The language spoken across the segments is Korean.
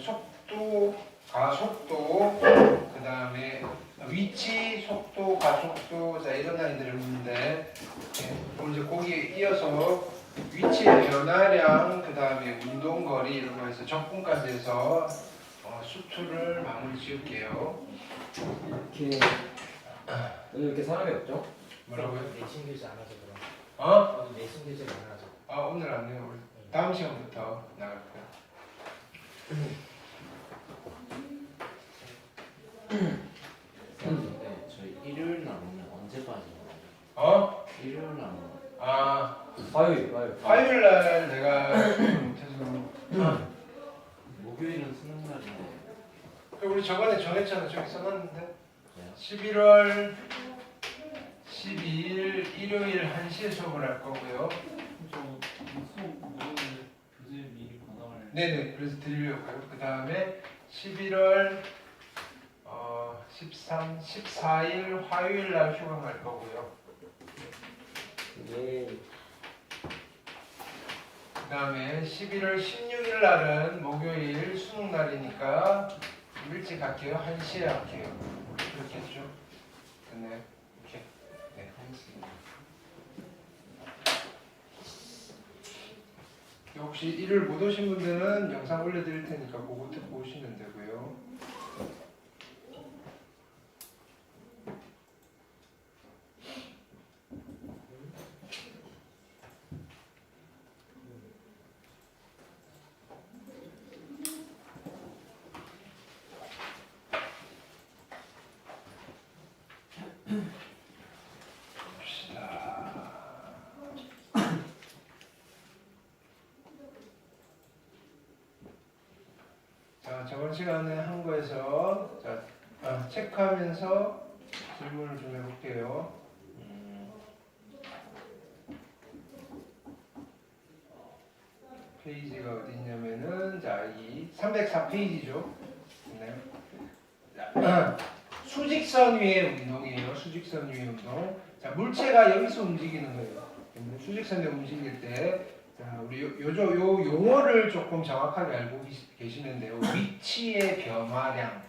속도, 가속도, 그 다음에 위치, 속도, 가속도, 자 이런 라인들을 묻는데 그럼 이제 거기에 이어서 위치의 변화량, 그 다음에 운동거리 이런 거 해서 적분까지 해서 수투를 마무리 지을게요. 오늘 이렇게 사람이 없죠? 뭐라고요? 내신 교재 안 하죠 그럼? 어? 오늘 내신 교재 안 하죠? 아 오늘 안 해요. 다음 시간부터 나갈 거야. 근데 저희 일요일 날 오면 언제 빠지나요? 어? 일요일 날 오면 아 화요일. 화요일 날 내가 못해서 목요일은 수능 날인데 그 우리 저번에 정했잖아. 저기 써놨는데 네. 11월 12일 일요일 1시에 수업을 할 거고요. 수업 목요일 교재 미리 받아갈. 네네. 그래서 드리려고요. 그 다음에 11월 13, 14일 화요일 날 휴강 갈 거고요. 예. 그 다음에 11월 16일 날은 목요일 수능 날이니까 일찍 할게요. 1시에 할게요. 그렇게 했죠? 됐나요? 이렇게. 네, 1시. 혹시 일요일 못 오신 분들은 영상 올려드릴 테니까 그거 듣고 오시면 되고요. 자, 저번 시간에 한 거에서 체크하면서 질문을 좀 해볼게요. 페이지가 어디 있냐면은 이 304페이지죠. 네. 수직선 위의 운동이에요. 수직선 위의 운동. 자, 물체가 여기서 움직이는 거예요. 수직선에 움직일 때 자, 우리 요 용어를 조금 정확하게 알고 계시면 돼요. 위치의 변화량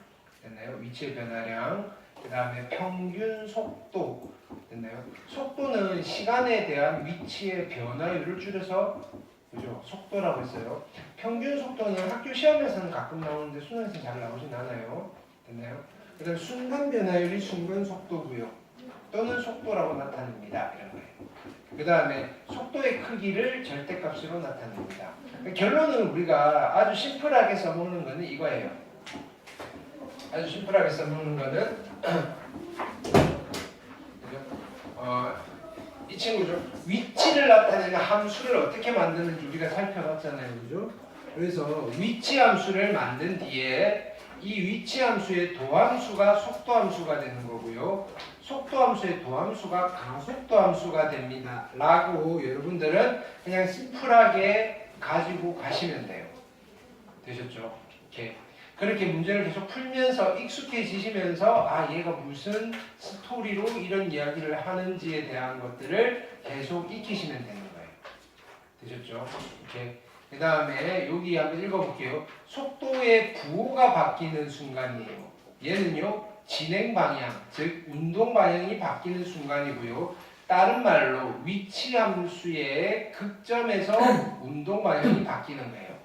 됐나요? 위치의 변화량. 그 다음에 평균 속도 됐나요? 속도는 시간에 대한 위치의 변화율을 줄여서 그죠? 속도라고 했어요. 평균 속도는 학교 시험에서는 가끔 나오는데 수능에서는 잘 나오진 않아요. 됐나요? 그 다음 순간 변화율이 순간 속도고요. 또는 속도라고 나타냅니다. 이런 거예요. 그 다음에 속도의 크기를 절대값으로 나타냅니다. 결론은 우리가 아주 심플하게 써먹는 거는 이거예요. 아주 심플하게 써먹는 거는 이 친구죠. 위치를 나타내는 함수를 어떻게 만드는지 우리가 살펴봤잖아요. 그죠? 그래서 위치 함수를 만든 뒤에 이 위치 함수의 도함수가 속도 함수가 되는 거고요. 속도 함수의 도함수가 가속도 함수가 됩니다. 라고 여러분들은 그냥 심플하게 가지고 가시면 돼요. 되셨죠? 이렇게. 그렇게 문제를 계속 풀면서 익숙해지시면서 얘가 무슨 스토리로 이런 이야기를 하는지에 대한 것들을 계속 익히시면 되는 거예요. 되셨죠? 이렇게. 그 다음에 여기 한번 읽어볼게요. 속도의 부호가 바뀌는 순간이에요. 얘는요 진행 방향, 즉 운동 방향이 바뀌는 순간이고요. 다른 말로 위치 함수의 극점에서 운동 방향이 바뀌는 거예요.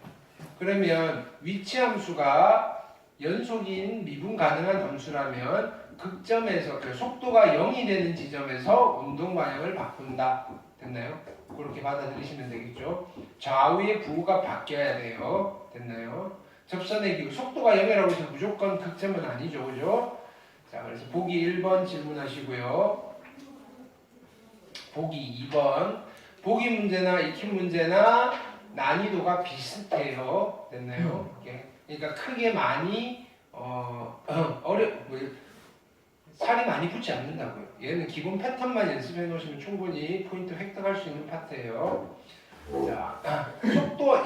그러면 위치 함수가 연속인 미분 가능한 함수라면 극점에서 속도가 0이 되는 지점에서 운동 방향을 바꾼다. 됐나요? 그렇게 받아들이시면 되겠죠. 좌우의 부호가 바뀌어야 돼요. 됐나요? 접선의 기호 속도가 0이라고 해서 무조건 극점은 아니죠. 그죠? 자, 그래서 보기 1번 질문하시고요. 보기 2번. 보기 문제나 익힌 문제나 난이도가 비슷해요. 됐나요? 그러니까 크게 많이 살이 많이 붙지 않는다고요. 얘는 기본 패턴만 연습해 놓으시면 충분히 포인트 획득할 수 있는 파트예요. 자,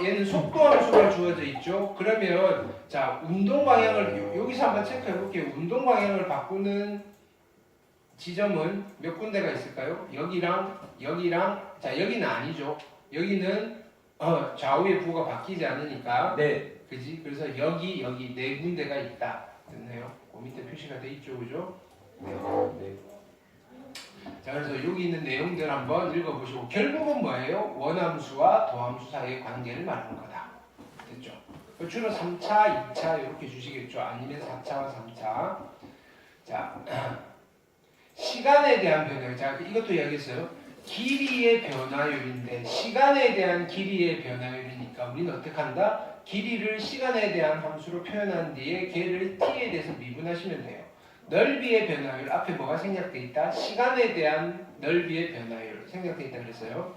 얘는 속도 함수가 주어져 있죠. 그러면 자, 운동 방향을 여기서 한번 체크해 볼게요. 운동 방향을 바꾸는 지점은 몇 군데가 있을까요? 여기랑 자, 여기는 아니죠. 여기는 좌우의 부호가 바뀌지 않으니까 네. 그지? 그래서 여기 네 군데가 있다. 됐나요? 그 밑에 표시가 돼 있죠, 그죠? 네. 자, 그래서 여기 있는 내용들 한번 읽어보시고 결국은 뭐예요? 원함수와 도함수 사이의 관계를 말하는 거다. 됐죠? 주로 3차, 2차 이렇게 주시겠죠? 아니면 4차와 3차. 자, 시간에 대한 변화. 자, 이것도 이야기했어요. 길이의 변화율인데 시간에 대한 길이의 변화율이니까 우리는 어떻게 한다? 길이를 시간에 대한 함수로 표현한 뒤에 걔를 t에 대해서 미분하시면 돼요. 넓이의 변화율 앞에 뭐가 생략돼 있다? 시간에 대한 넓이의 변화율 생략돼 있다 그랬어요.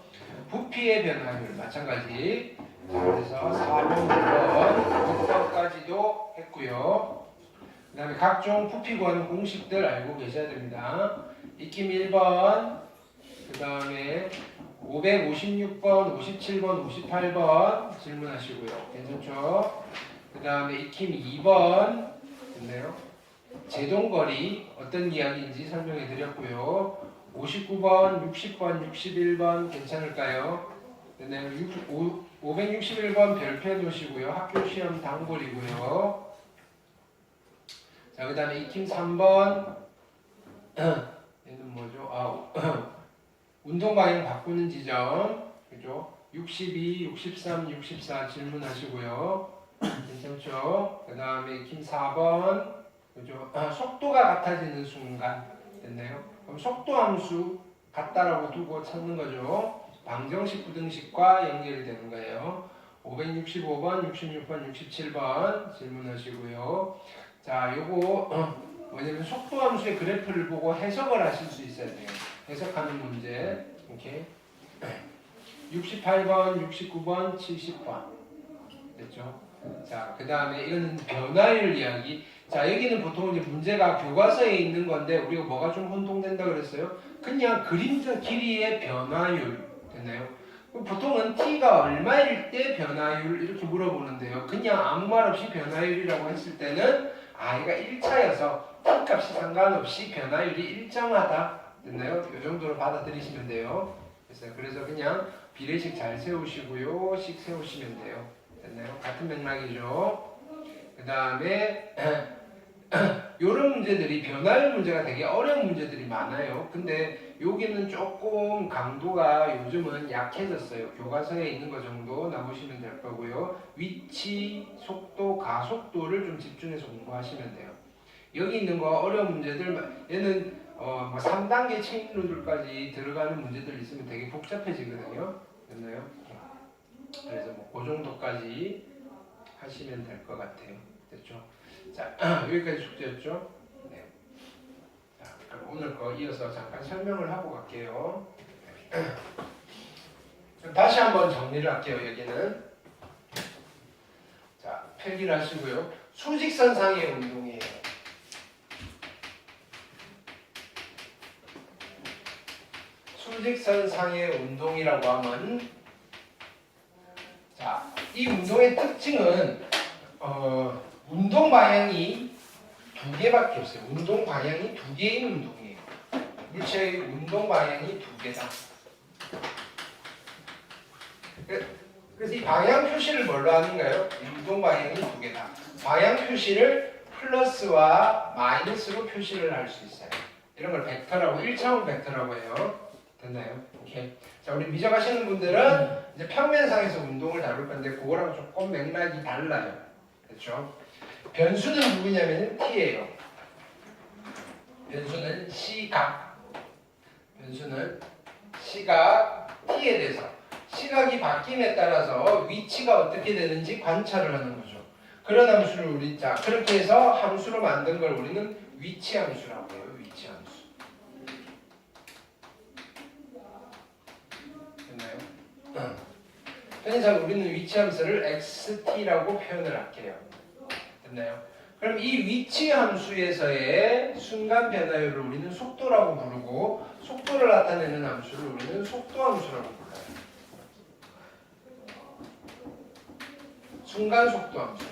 부피의 변화율 마찬가지. 자, 그래서 4번, 5번, 6번까지도 했고요. 그 다음에 각종 부피 구하는 공식들 알고 계셔야 됩니다. 익힘 1번, 그 다음에 556번, 57번, 58번 질문하시고요. 괜찮죠? 그 다음에 익힘 2번 됐네요. 제동거리 어떤 이야기인지 설명해 드렸고요. 59번, 60번, 61번 괜찮을까요? 됐네요. 561번 별표 놓으시고요. 학교 시험 단골이고요. 자, 그 다음에 익힘 3번 얘는 뭐죠? 운동 방향 바꾸는 지점 그죠? 62, 63, 64 질문하시고요. 괜찮죠? 그 다음에 익힘 4번 그죠? 속도가 같아지는 순간 됐나요? 그럼 속도 함수 같다라고 두고 찾는 거죠. 방정식, 부등식과 연결이 되는 거예요. 565번, 66번, 67번 질문하시고요. 자, 요거 뭐냐면 속도 함수의 그래프를 보고 해석을 하실 수 있어야 돼요. 해석하는 문제. 이렇게 68번, 69번, 70번 됐죠? 자, 그 다음에 이거는 변화율 이야기. 자, 여기는 보통 이제 문제가 교과서에 있는 건데 우리가 뭐가 좀 혼동된다 그랬어요? 그냥 그림자 길이의 변화율 됐나요? 보통은 t가 얼마일 때 변화율 이렇게 물어보는데요. 그냥 아무 말 없이 변화율이라고 했을 때는 얘가 1차여서 t 값이 상관없이 변화율이 일정하다 됐나요? 이 정도로 받아들이시면 돼요. 그래서 그냥 비례식 잘 세우시고요. 식 세우시면 돼요. 됐나요? 같은 맥락이죠. 그 다음에 이런 문제들이 변화율 문제가 되게 어려운 문제들이 많아요. 근데 여기는 조금 강도가 요즘은 약해졌어요. 교과서에 있는 것 정도 나오시면 될 거고요. 위치, 속도, 가속도를 좀 집중해서 공부하시면 돼요. 여기 있는 거 어려운 문제들 얘는 뭐 3단계 체인 룰까지 들어가는 문제들 있으면 되게 복잡해지거든요. 됐나요? 그래서 뭐 그 정도까지 하시면 될 것 같아요. 됐죠? 자, 여기까지 숙제였죠? 네. 자, 그럼 오늘 거 이어서 잠깐 설명을 하고 갈게요. 다시 한번 정리를 할게요. 여기는 자, 필기를 하시고요. 수직선상의 운동이에요. 수직선상의 운동이라고 하면 자, 이 운동의 특징은 운동 방향이 두 개밖에 없어요. 운동 방향이 두 개인 운동이에요. 물체의 운동 방향이 두 개다. 그래서 이 방향 표시를 뭘로 하는가요? 운동 방향이 두 개다. 방향 표시를 플러스와 마이너스로 표시를 할 수 있어요. 이런 걸 벡터라고 1차원 벡터라고 해요. 됐나요? 오케이. 자, 우리 미적하시는 분들은 이제 평면상에서 운동을 다룰 건데 그거랑 조금 맥락이 달라요. 됐죠? 변수는 누구냐면 t예요. 변수는 시각. 변수는 시각 t에 대해서 시각이 바뀜에 따라서 위치가 어떻게 되는지 관찰을 하는 거죠. 그런 함수를 우리 자 그렇게 해서 함수로 만든 걸 우리는 위치 함수라고 해요. 위치 함수. 됐나요? 편의상 우리는 위치 함수를 xt라고 표현을 할게요. 됐나요? 그럼 이 위치 함수에서의 순간 변화율을 우리는 속도라고 부르고 속도를 나타내는 함수를 우리는 속도 함수라고 불러요. 순간 속도 함수.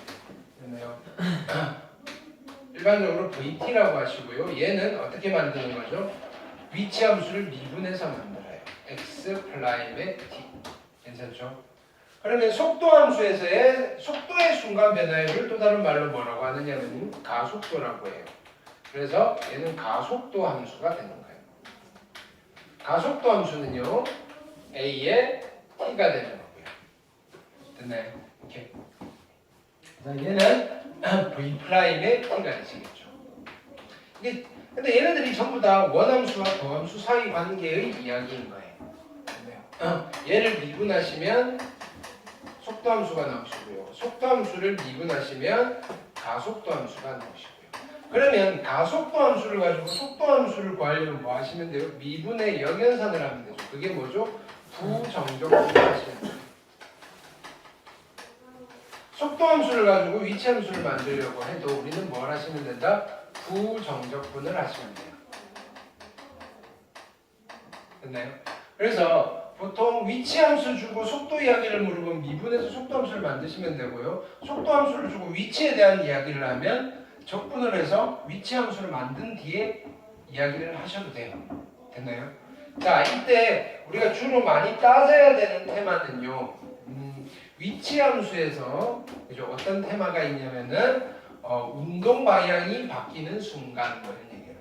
됐나요? 일반적으로 vt라고 하시고요. 얘는 어떻게 만드는 거죠? 위치 함수를 미분해서 만들어요. x 프라임의 t. 괜찮죠? 그러면 속도함수에서의 속도의 순간 변화율을 또 다른 말로 뭐라고 하느냐면 가속도라고 해요. 그래서 얘는 가속도 함수가 되는 거예요. 가속도 함수는요 A의 T가 되는 거고요. 됐나요? 이렇게. 얘는 V 프라임의 T가 되시겠죠. 이게 근데 얘네들이 전부 다 원함수와 도함수 사이 관계의 이야기인 거예요. 됐나요? 얘를 미분하시면 속도함수가 나오시고요. 속도함수를 미분하시면 가속도함수가 나오시고요. 그러면 가속도함수를 가지고 속도함수를 구하려면 뭐 하시면 돼요? 미분의 역연산을 하면 되죠. 그게 뭐죠? 부정적분을 하시면 돼요. 속도함수를 가지고 위치함수를 만들려고 해도 우리는 뭘 하시면 된다? 부정적분을 하시면 돼요. 됐나요? 그래서 보통 위치함수 주고 속도 이야기를 물으면 미분해서 속도함수를 만드시면 되고요. 속도함수를 주고 위치에 대한 이야기를 하면 적분을 해서 위치함수를 만든 뒤에 이야기를 하셔도 돼요. 됐나요? 자, 이때 우리가 주로 많이 따져야 되는 테마는요. 위치함수에서 그죠? 어떤 테마가 있냐면은 운동 방향이 바뀌는 순간 뭐 이런 얘기예요.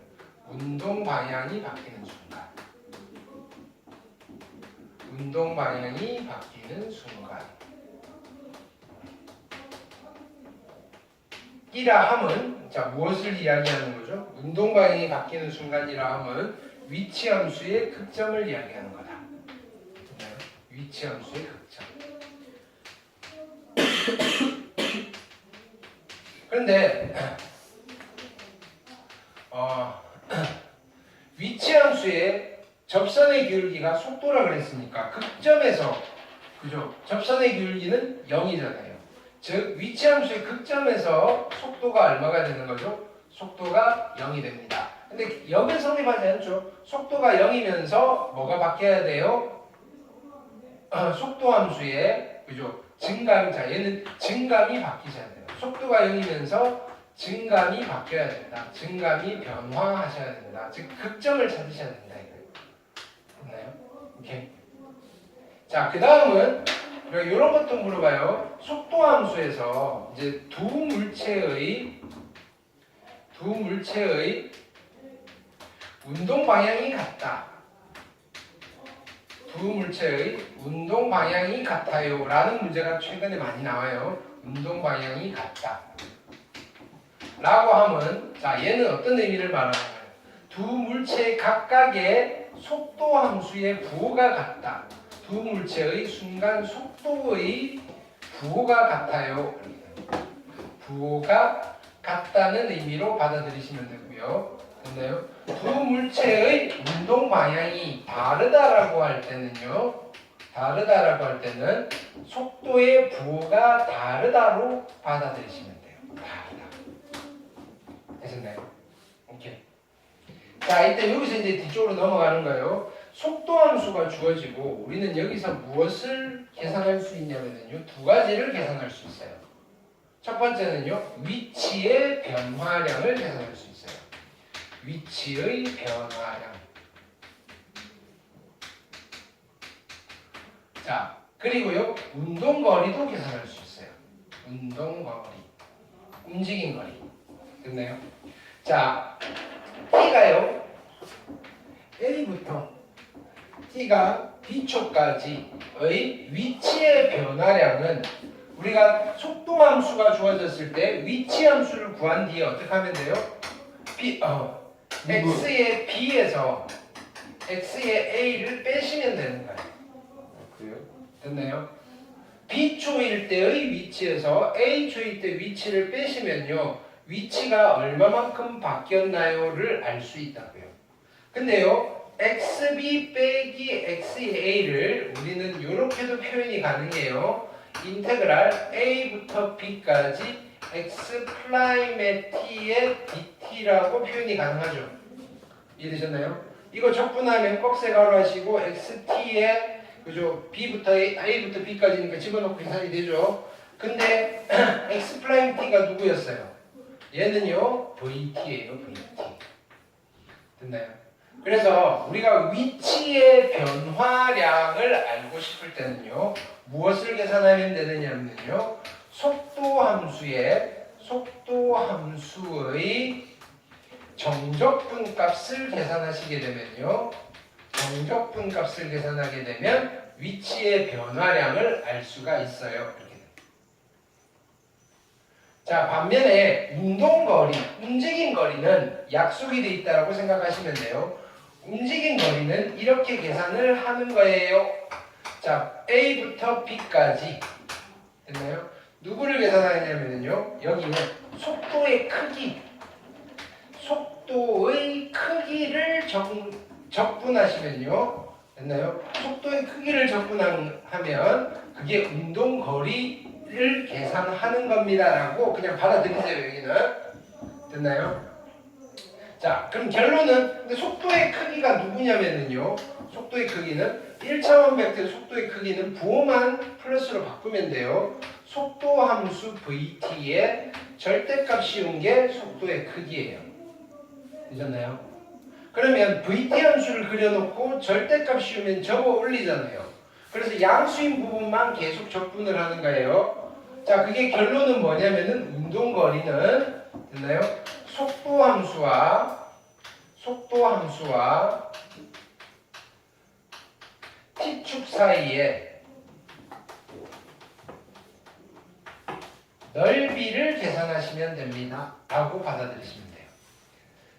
운동 방향이 바뀌는 순간. 운동 방향이 바뀌는 순간. 이라 함은 자 무엇을 이야기하는 거죠? 운동 방향이 바뀌는 순간이라 함은 위치함수의 극점을 이야기하는 거다. 위치함수의 극점. 그런데 위치함수의 접선의 기울기가 속도라 그랬으니까 극점에서 그죠? 접선의 기울기는 0이잖아요. 즉 위치함수의 극점에서 속도가 얼마가 되는 거죠? 속도가 0이 됩니다. 근데 0은 성립하지 않죠. 속도가 0이면서 뭐가 바뀌어야 돼요? 속도함수의 그죠? 증감, 자 얘는 증감이 바뀌셔야 돼요. 속도가 0이면서 증감이 바뀌어야 된다. 증감이 변화하셔야 된다. 즉 극점을 찾으셔야 된다 이거예요. 됐나요? 오케이. 자, 그 다음은 이런 것도 물어봐요. 속도함수에서 이제 두 물체의 운동 방향이 같다. 두 물체의 운동 방향이 같아요. 라는 문제가 최근에 많이 나와요. 운동 방향이 같다. 라고 하면 자 얘는 어떤 의미를 말하나요? 두 물체 각각의 속도 함수의 부호가 같다. 두 물체의 순간 속도의 부호가 같아요. 부호가 같다는 의미로 받아들이시면 되고요. 됐나요? 두 물체의 운동 방향이 다르다라고 할 때는요. 다르다라고 할 때는 속도의 부호가 다르다로 받아들이시면 돼요. 다르다. 되셨나요? 오케이. 자, 이때 여기서 이제 뒤쪽으로 넘어가는 거예요. 속도함수가 주어지고 우리는 여기서 무엇을 계산할 수 있냐면요. 두 가지를 계산할 수 있어요. 첫 번째는요. 위치의 변화량을 계산할 수 있어요. 위치의 변화량. 자, 그리고요. 운동거리도 계산할 수 있어요. 운동거리. 움직인 거리. 됐나요? 자, T가요. A부터 T가 B초까지의 위치의 변화량은 우리가 속도함수가 주어졌을 때 위치함수를 구한 뒤에 어떻게 하면 돼요? X의 B에서 X의 A를 빼시면 되는 거예요. 그래요? 됐나요? B초일 때의 위치에서 A초일 때 위치를 빼시면요. 위치가 얼마만큼 바뀌었나요를 알 수 있다고요. 근데요. XB 빼기 XA를 우리는 이렇게도 표현이 가능해요. 인테그랄 A부터 B까지 X 프라임의 T의 DT라고 표현이 가능하죠. 이해되셨나요? 이거 적분하면 꺽쇠 가로 하시고 XT의 그죠? A부터 B까지니까 집어넣고 계산이 되죠. 근데 X 프라임 T가 누구였어요? 얘는요 VT예요. VT. 됐나요? 그래서 우리가 위치의 변화량을 알고 싶을 때는요 무엇을 계산하면 되느냐면요. 속도 함수의 정적분 값을 계산하시게 되면요. 정적분 값을 계산하게 되면 위치의 변화량을 알 수가 있어요. 이렇게 됩니다. 자, 반면에 움직인 거리는 약속이 돼 있다고 생각하시면 돼요. 움직인 거리는 이렇게 계산을 하는 거예요. 자, A부터 B까지 됐나요? 누구를 계산하냐면요. 여기는 속도의 크기를 적분하시면요. 됐나요? 속도의 크기를 적분하면 그게 운동 거리를 계산하는 겁니다라고 그냥 받아들이세요. 여기는 됐나요? 자, 그럼 결론은 근데 속도의 크기가 누구냐면요. 속도의 크기는 1차원 벡터의 속도의 크기는 부호만 플러스로 바꾸면 돼요. 속도 함수 vt의 절대값 씌운 게 속도의 크기예요. 되셨나요? 그러면 vt 함수를 그려놓고 절대값 씌우면 접어 올리잖아요. 그래서 양수인 부분만 계속 적분을 하는 거예요. 자, 그게 결론은 뭐냐면은 운동거리는 됐나요? 속도 함수와 t축 사이에 넓이를 계산하시면 됩니다. 라고 받아들이시면 돼요.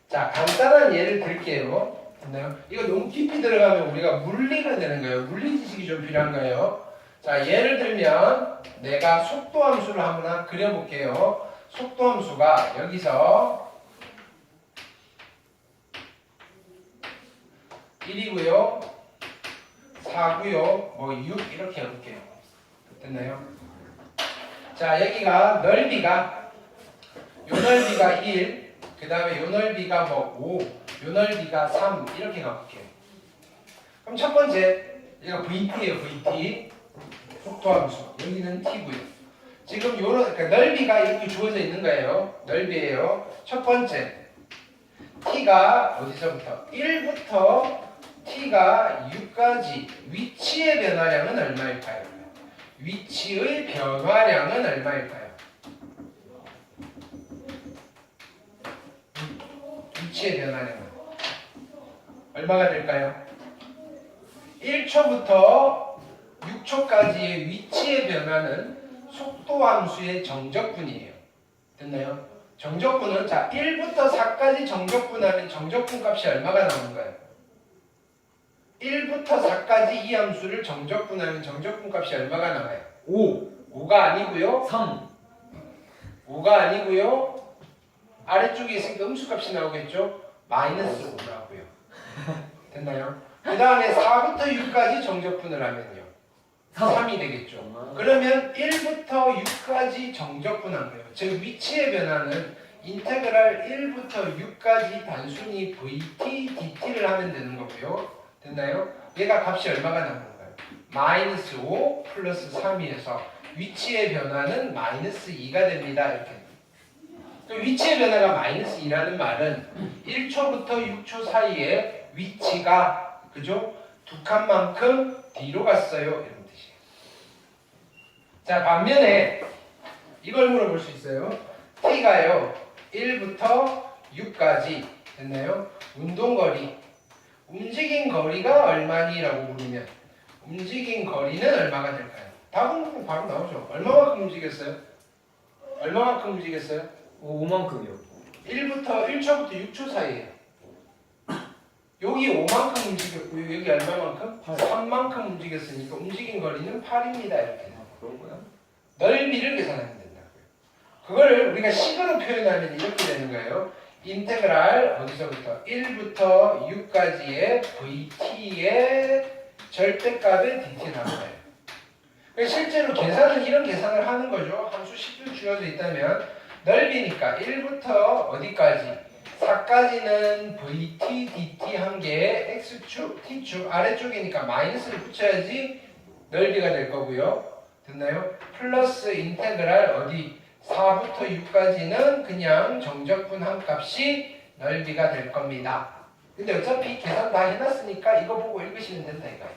자, 간단한 예를 들게요. 됐나요? 이거 너무 깊이 들어가면 우리가 물리가 되는 거예요. 물리 지식이 좀 필요한 거예요. 자, 예를 들면 내가 속도 함수를 한번 그려볼게요. 속도 함수가 여기서 1이고요, 4고요, 6 이렇게 해볼게요. 됐나요? 자, 여기가 넓이가 요 넓이가 1, 그 다음에 요 넓이가 5, 요 넓이가 3 이렇게 가볼게요. 그럼 첫 번째 얘가 VT예요. VT 속도함수 여기는 T고요. 지금 요런 그러니까 넓이가 이렇게 주어져 있는 거예요. 넓이에요. 첫 번째 T가 어디서부터 1부터 T가 6까지 위치의 변화량은 얼마일까요? 위치의 변화량은 얼마일까요? 위치의 변화량은 얼마가 될까요? 1초부터 6초까지의 위치의 변화는 속도 함수의 정적분이에요. 됐나요? 정적분은 자 1부터 4까지 정적분하면 정적분 값이 얼마가 나오는가요? 1부터 4까지 이 함수를 정적분하면 정적분 값이 얼마가 나와요? 5가 아니고요. 5가 아니고요. 아래쪽에 있으니까 음수값이 나오겠죠? 마이너스 5라고요. 됐나요? 그 다음에 4부터 6까지 정적분을 하면요. 3이 되겠죠. 그러면 1부터 6까지 정적분한 거예요. 즉 위치의 변화는 인테그랄 1부터 6까지 단순히 vt, dt를 하면 되는 거고요. 됐나요? 얘가 값이 얼마가 나오는 거예요? 마이너스 5 플러스 3이어서 위치의 변화는 마이너스 2가 됩니다. 이렇게. 위치의 변화가 마이너스 2라는 말은 1초부터 6초 사이에 위치가 그죠? 두 칸만큼 뒤로 갔어요. 이런 뜻이에요. 자, 반면에 이걸 물어볼 수 있어요. T가요 1부터 6까지 됐나요? 운동거리 움직인 거리가 얼마니라고 물으면 움직인 거리는 얼마가 될까요? 답은 바로 나오죠. 얼마만큼 움직였어요? 얼마만큼 움직였어요? 5만큼이요. 1초부터 6초 사이에요. 여기 5만큼 움직였고 여기 얼마만큼? 3만큼 움직였으니까 움직인 거리는 8입니다. 이렇게. 그런 거야? 넓이를 계산하면 된다고요. 그걸 우리가 식으로 표현하면 이렇게 되는 거예요. 인테그랄 어디서부터 1부터 6까지의 vt의 절대값의 dt 나와요. 실제로 계산은 이런 계산을 하는 거죠. 함수 10도 주어져 있다면 넓이니까 1부터 어디까지 4까지는 vt, dt 한 개에 x축, t축 아래쪽이니까 마이너스를 붙여야지 넓이가 될 거고요. 됐나요? 플러스 인테그랄 어디 4부터 6까지는 그냥 정적분 한 값이 넓이가 될 겁니다. 근데 어차피 계산 다 해놨으니까 이거 보고 읽으시면 된다 이거예요.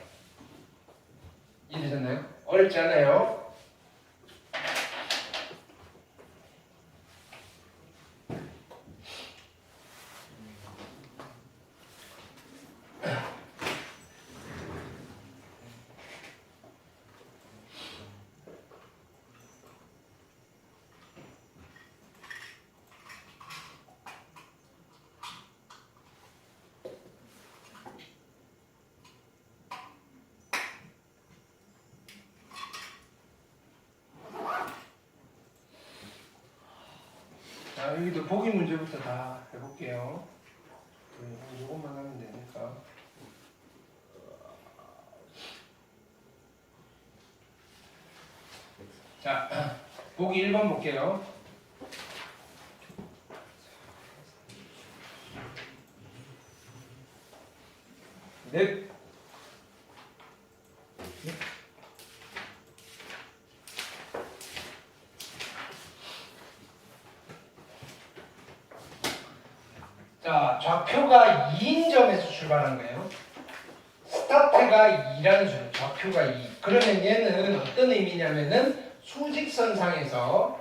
이해되셨나요? 어렵지 않아요? 자, 여기도 보기 문제부터 다 해볼게요. 이것만 하면 되니까. 자, 보기 1번 볼게요. 네. 자, 좌표가 2인 점에서 출발한 거예요. 스타트가 2라는 줄, 좌표가 2. 그러면 얘는 어떤 의미냐면은 수직선상에서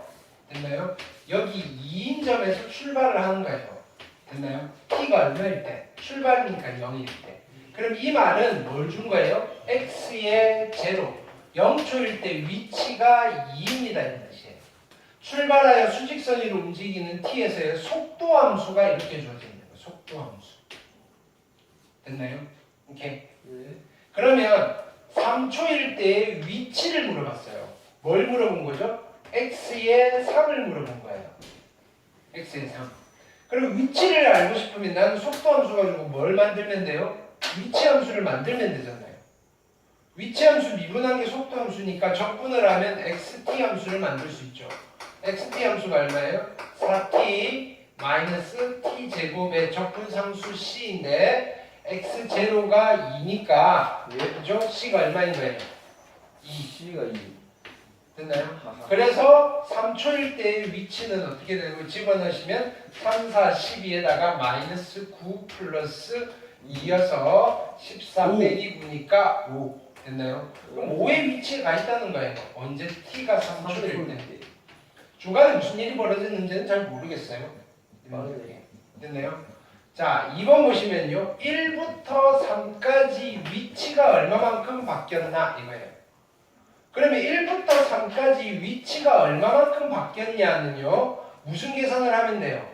됐나요? 여기 2인 점에서 출발을 하는 거예요. 됐나요? t가 얼마일 때? 출발이니까 0일 때. 그럼 이 말은 뭘 준 거예요? x의 제로, 0초일 때 위치가 2입니다. 이런 뜻이에요. 출발하여 수직선 위로 움직이는 t에서의 속도 함수가 이렇게 주어집니다. 속도 함수. 됐나요? 오케이. 그러면 3초일 때의 위치를 물어봤어요. 뭘 물어본 거죠? x의 3을 물어본 거예요. x의 3. 그리고 위치를 알고 싶으면 나는 속도 함수 가지고 뭘 만들면 돼요? 위치 함수를 만들면 되잖아요. 위치 함수 미분한 게 속도 함수니까 적분을 하면 xt 함수를 만들 수 있죠. xt 함수가 얼마예요? 4t 마이너스 t 제곱의 적분상수 c인데 x0가 2니까 그죠? c가 얼마인 거예요? 2. C가 2. 됐나요? 그래서 3초일 때의 위치는 어떻게 되고 집어넣으시면 3, 4, 12에다가 마이너스 9 플러스 2여서 14 빼기 9니까 5. 됐나요? 그럼 5의 위치에 가 있다는 거예요. 언제 t가 3초일 때. 중간에 무슨 일이 벌어졌는지는 잘 모르겠어요. 됐나요? 자, 2번 보시면요. 1부터 3까지 위치가 얼마만큼 바뀌었나 이거예요. 그러면 1부터 3까지 위치가 얼마만큼 바뀌었냐는요. 무슨 계산을 하면 돼요?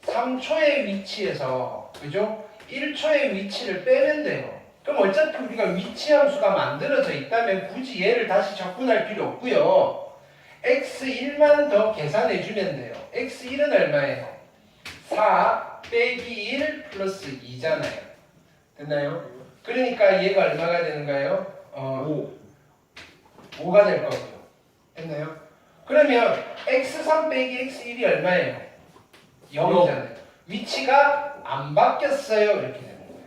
3초의 위치에서 그죠? 1초의 위치를 빼면 돼요. 그럼 어차피 우리가 위치 함수가 만들어져 있다면 굳이 얘를 다시 적분할 필요 없고요. x1만 더 계산해 주면 돼요. x1은 얼마예요? 4 빼기 1 플러스 2잖아요. 됐나요? 그러니까 얘가 얼마가 되는 거예요? 5가 될 거고요. 됐나요? 그러면 x3 빼기 x1이 얼마예요? 0이잖아요. 위치가 안 바뀌었어요. 이렇게 되는 거예요.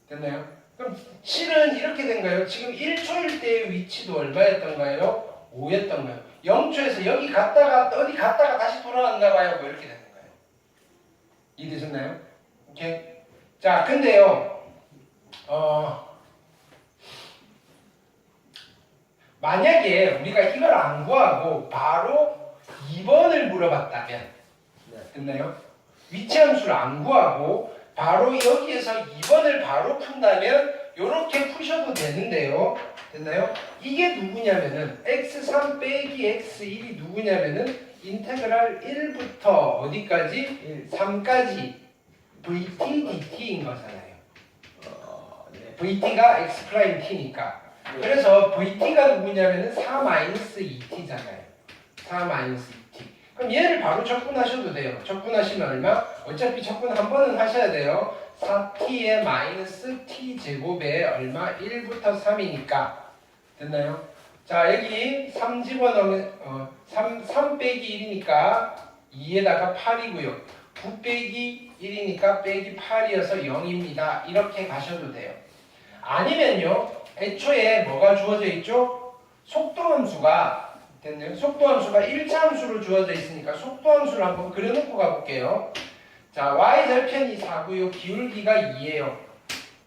됐나요? 그럼 실은 이렇게 된 거예요. 지금 1초일 때의 위치도 얼마였던가요? 5였던 거예요. 0초에서 여기 갔다가 어디 갔다가 다시 돌아왔나 봐요. 뭐 이렇게 되는 거예요. 이해되셨나요? 오케이. 자, 근데요. 만약에 우리가 이걸 안 구하고 바로 2번을 물어봤다면 됐나요? 위치 함수를 안 구하고 바로 여기에서 2번을 바로 푼다면 이렇게 푸셔도 되는데요. 됐나요? 이게 누구냐면은 x3 빼기 x1이 누구냐면은 인테그랄 1부터 어디까지? 3까지 vt dt인 거잖아요. vt가 x 프라임 t니까. 그래서 vt가 누구냐면은 4-2t잖아요. 4-2t. 그럼 얘를 바로 적분하셔도 돼요. 적분하시면 얼마? 어차피 적분 한 번은 하셔야 돼요. 4t의 마이너스 t 제곱에 얼마? 1부터 3이니까. 됐나요? 자, 여기 3 집어넣으면 3 빼기 1이니까 2에다가 8이고요. 9 빼기 1이니까 빼기 8이어서 0입니다. 이렇게 가셔도 돼요. 아니면요. 애초에 뭐가 주어져 있죠? 속도 함수가 됐네요. 속도 함수가 1차 함수로 주어져 있으니까 속도 함수를 한번 그려놓고 가볼게요. 자, y절편이 4고요. 기울기가 2예요.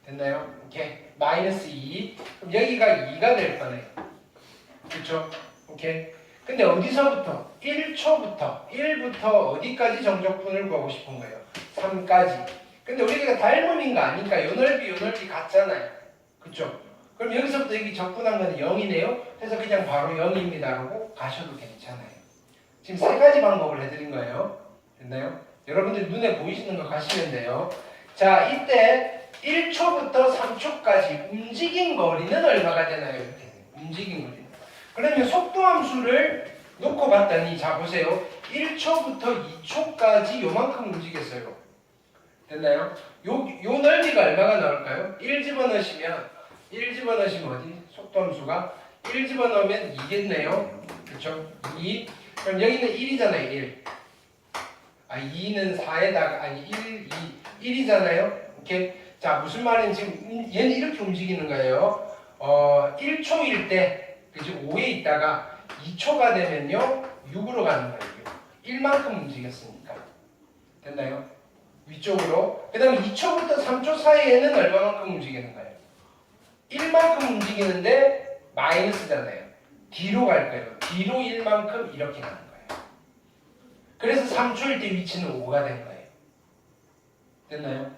됐나요? 이렇게 마이너스 2. 그럼 여기가 2가 될 거네요. 그쵸? 오케이. 근데 어디서부터? 1부터 어디까지 정적분을 구하고 싶은 거예요? 3까지. 근데 우리가 닮음인 거 아니까 요 넓이 같잖아요. 그쵸? 그럼 여기서부터 여기 적분한 건 0이네요. 그래서 그냥 바로 0입니다라고 가셔도 괜찮아요. 지금 세 가지 방법을 해드린 거예요. 됐나요? 여러분들 눈에 보이시는 거 가시면 돼요. 자, 이때 1초부터 3초까지 움직인 거리는 얼마가 되나요? 이렇게 움직인 거리. 그러면 속도함수를 놓고 봤더니 자 보세요. 1초부터 2초까지 요만큼 움직였어요. 됐나요? 요 넓이가 얼마가 나올까요? 1 집어넣으시면 어디? 속도함수가 1 집어넣으면 2겠네요. 그쵸? 2. 그럼 여기는 1이잖아요. 1. 2는 4에다가 1이잖아요. 오케이. 자, 무슨 말인지 얘는 이렇게 움직이는 거예요. 1초일 때, 그죠? 5에 있다가 2초가 되면요, 6으로 가는 거예요. 1만큼 움직였으니까. 됐나요? 위쪽으로. 그 다음에 2초부터 3초 사이에는 얼마만큼 움직이는 거예요? 1만큼 움직이는데 마이너스잖아요. 뒤로 갈 거예요. 뒤로 1만큼 이렇게 가는 거예요. 그래서 3초일 때 위치는 5가 된 거예요. 됐나요?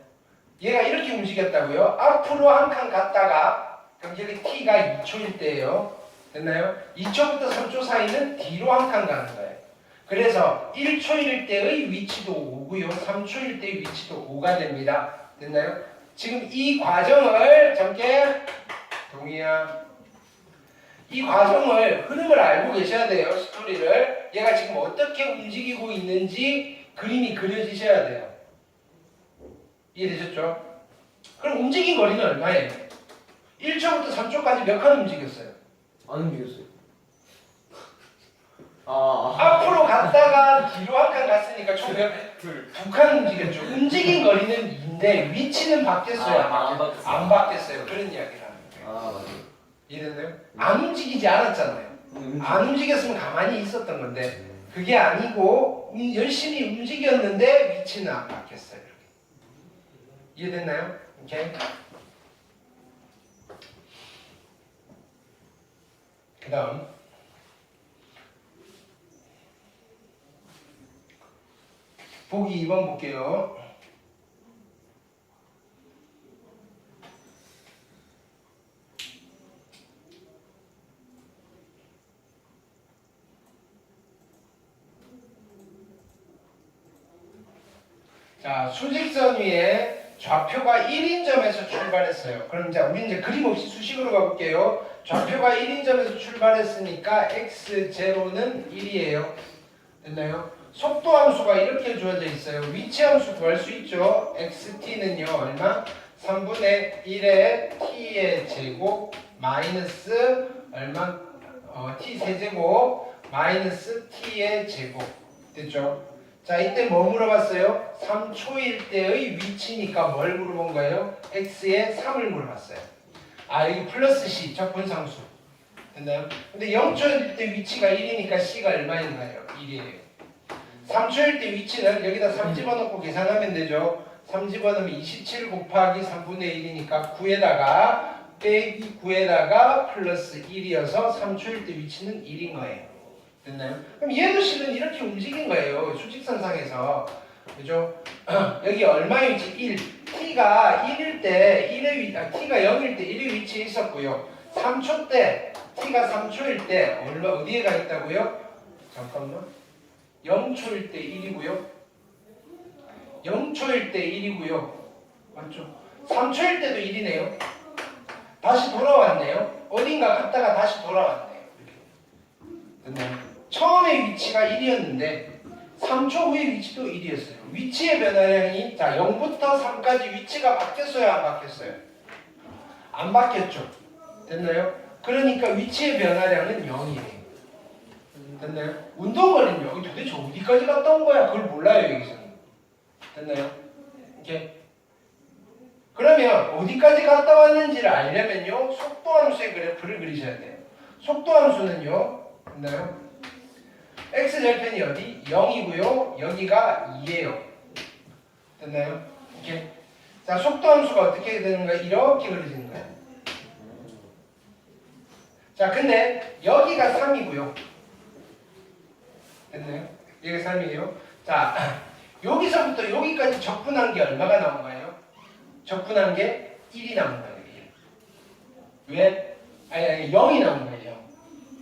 얘가 이렇게 움직였다고요? 앞으로 한 칸 갔다가 그럼 여기 t가 2초일 때예요. 됐나요? 2초부터 3초 사이는 뒤로 한 칸 가는 거예요. 그래서 1초일 때의 위치도 5고요. 3초일 때의 위치도 5가 됩니다. 됐나요? 지금 이 과정을 잠깐 동의야. 이 과정을 흐름을 알고 계셔야 돼요. 스토리를. 얘가 지금 어떻게 움직이고 있는지 그림이 그려지셔야 돼요. 이해되셨죠? 그럼 움직인 거리는 얼마예요? 1초부터 3초까지 몇 칸 움직였어요? 안 움직였어요. 앞으로 갔다가 뒤로 한 칸 갔으니까 총 두 칸 움직였죠. 움직인 거리는 2인데 위치는 바뀌었어요? 안 바뀌었어요. 그런 이야기를 하는 거예요. 맞아요. 이해됐나요? 안 움직이지 않았잖아요. 안 움직였으면 가만히 있었던 건데 그게 아니고 열심히 움직였는데 위치는 안 바뀌었어요. 이해됐나요? 오케이. 그 다음 보기 2번 볼게요. 자, 수직선 위에 좌표가 1인 점에서 출발했어요. 그럼 이제 우리 이제 그림 없이 수식으로 가볼게요. 좌표가 1인 점에서 출발했으니까 x0는 1이에요. 됐나요? 속도 함수가 이렇게 주어져 있어요. 위치 함수 구할 수 있죠. xt는요 얼마? 3분의 1의 t의 제곱 마이너스 얼마? t 세제곱 마이너스 t의 제곱. 됐죠? 자, 이때 뭐 물어봤어요? 3초일 때의 위치니까 뭘 물어본 거예요? x에 3을 물어봤어요. 여기 플러스 c 적분상수. 됐나요? 근데 0초일 때 위치가 1이니까 c가 얼마인가요? 1이에요. 3초일 때 위치는 여기다 3 집어넣고 계산하면 되죠. 3 집어넣으면 27 곱하기 3분의 1이니까 9에다가 빼기 9에다가 플러스 1이어서 3초일 때 위치는 1인 거예요. 됐나요? 그럼 얘도 실은 이렇게 움직인 거예요. 수직선상에서. 그죠? 여기 얼마의 위치? 1. t가 1일 때 t가 0일 때 1의 위치에 있었고요. 3초 때 t가 3초일 때 어디에 가 있다고요? 잠깐만. 0초일 때 1이고요. 0초일 때 1이고요. 맞죠? 3초일 때도 1이네요. 다시 돌아왔네요. 어딘가 갔다가 다시 돌아왔네요. 됐나요? 처음에 위치가 1이었는데 3초 후에 위치도 1이었어요. 위치의 변화량이 자 0부터 3까지 위치가 바뀌었어요? 안 바뀌었어요? 안 바뀌었죠. 됐나요? 그러니까 위치의 변화량은 0이에요. 됐나요? 운동거리는 여기 도대체 어디까지 갔다 온 거야? 그걸 몰라요 여기서는. 됐나요? 이렇게. 그러면 어디까지 갔다 왔는지를 알려면요 속도함수의 그래프를 그리셔야 돼요. 속도함수는요, 됐나요? x절편이 어디? 0이고요. 여기가 2예요. 됐나요? 이렇게. 자, 속도함수가 어떻게 되는가? 이렇게 그려지는 거예요. 자, 근데 여기가 3이고요. 됐나요? 여기가 3이에요. 자, 여기서부터 여기까지 적분한 게 얼마가 나온 거예요? 적분한 게 1이 나온 거예요. 1. 왜? 아니 0이 나온 거예요.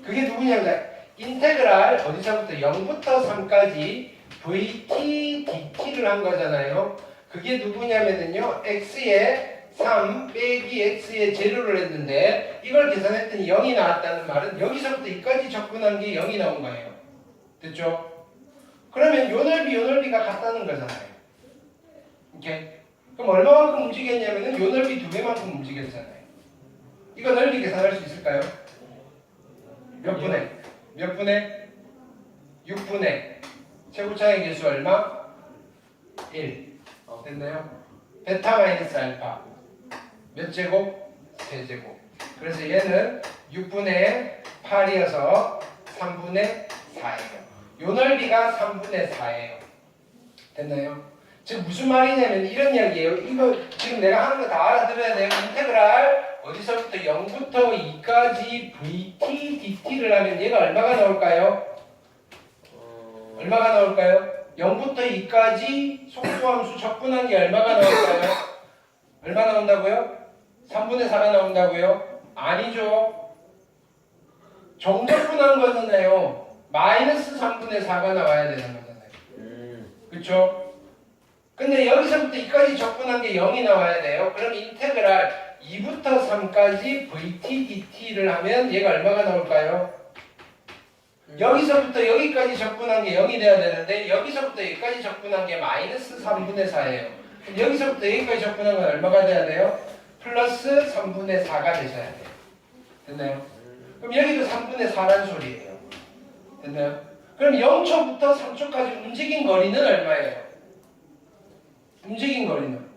그게 누구냐면 인테그랄 어디서부터 0부터 3까지 vt dt를 한 거잖아요. 그게 누구냐면요 x에 3 빼기 x에 제로를 했는데 이걸 계산했더니 0이 나왔다는 말은 여기서부터 여기까지 적분한 게 0이 나온 거예요. 됐죠? 그러면 요 넓이가 같다는 거잖아요. 오케이? 그럼 얼마만큼 움직였냐면은 요 넓이 2배만큼 움직였잖아요. 이거 넓이 계산할 수 있을까요? 몇 분의? 몇 분의? 6분의 최고차의 개수 얼마? 1. 됐나요? 베타 마이너스 알파 몇 제곱? 3제곱. 그래서 얘는 6분의 8이어서 3분의 4예요. 요 넓이가 3분의 4예요. 됐나요? 즉 무슨 말이냐면 이런 이야기예요. 이거 지금 내가 하는 거 다 알아들어야 돼요. 인테그랄 어디서부터 0부터 2까지 vt dt를 하면 얘가 얼마가 나올까요? 얼마가 나올까요? 0부터 2까지 속도함수 적분한 게 얼마가 나올까요? 얼마 나온다고요? 3분의 4가 나온다고요? 아니죠. 정적분한 거잖아요. 마이너스 3분의 4가 나와야 되는 거잖아요. 그렇죠? 근데 여기서부터 2까지 적분한 게 0이 나와야 돼요. 그럼 인테그랄 2부터 3까지 vt dt를 하면 얘가 얼마가 나올까요? 여기서부터 여기까지 적분한 게 0이 돼야 되는데 여기서부터 여기까지 적분한 게 마이너스 3분의 4예요. 여기서부터 여기까지 적분한 건 얼마가 돼야 돼요? 플러스 3분의 4가 되셔야 돼요. 됐나요? 그럼 여기도 3분의 4란 소리예요. 됐나요? 그럼 0초부터 3초까지 움직인 거리는 얼마예요? 움직인 거리는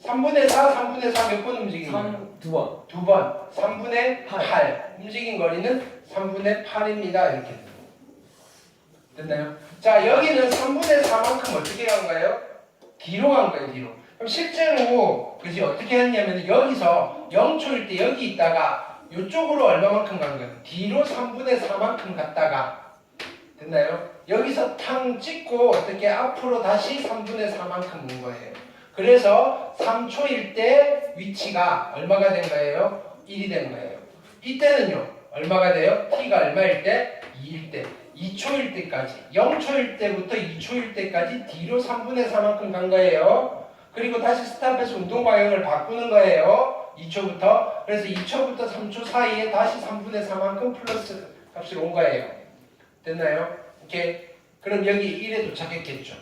3분의 4, 3분의 4 몇 번 움직인 거예요? 2번. 2번. 3분의 8. 움직인 거리는 3분의 8입니다. 이렇게 됐나요? 자, 여기는 3분의 4만큼 어떻게 간 거예요? 뒤로 간 거예요. 뒤로. 그럼 실제로 그지 어떻게 했냐면 여기서 0초일 때 여기 있다가 이쪽으로 얼마만큼 간 거예요? 뒤로 3분의 4만큼 갔다가 됐나요? 여기서 탕 찍고 어떻게 앞으로 다시 3분의 4만큼 온 거예요. 그래서 3초일 때 위치가 얼마가 된 거예요? 1이 된 거예요. 이때는요 얼마가 돼요? t가 얼마일 때? 2일 때. 2초일 때까지 0초일 때부터 2초일 때까지 뒤로 3분의 4만큼 간 거예요. 그리고 다시 스탑해서 운동 방향을 바꾸는 거예요. 2초부터. 그래서 2초부터 3초 사이에 다시 3분의 4만큼 플러스 값이 온 거예요. 됐나요? 오케이. 그럼 여기 1에 도착했겠죠.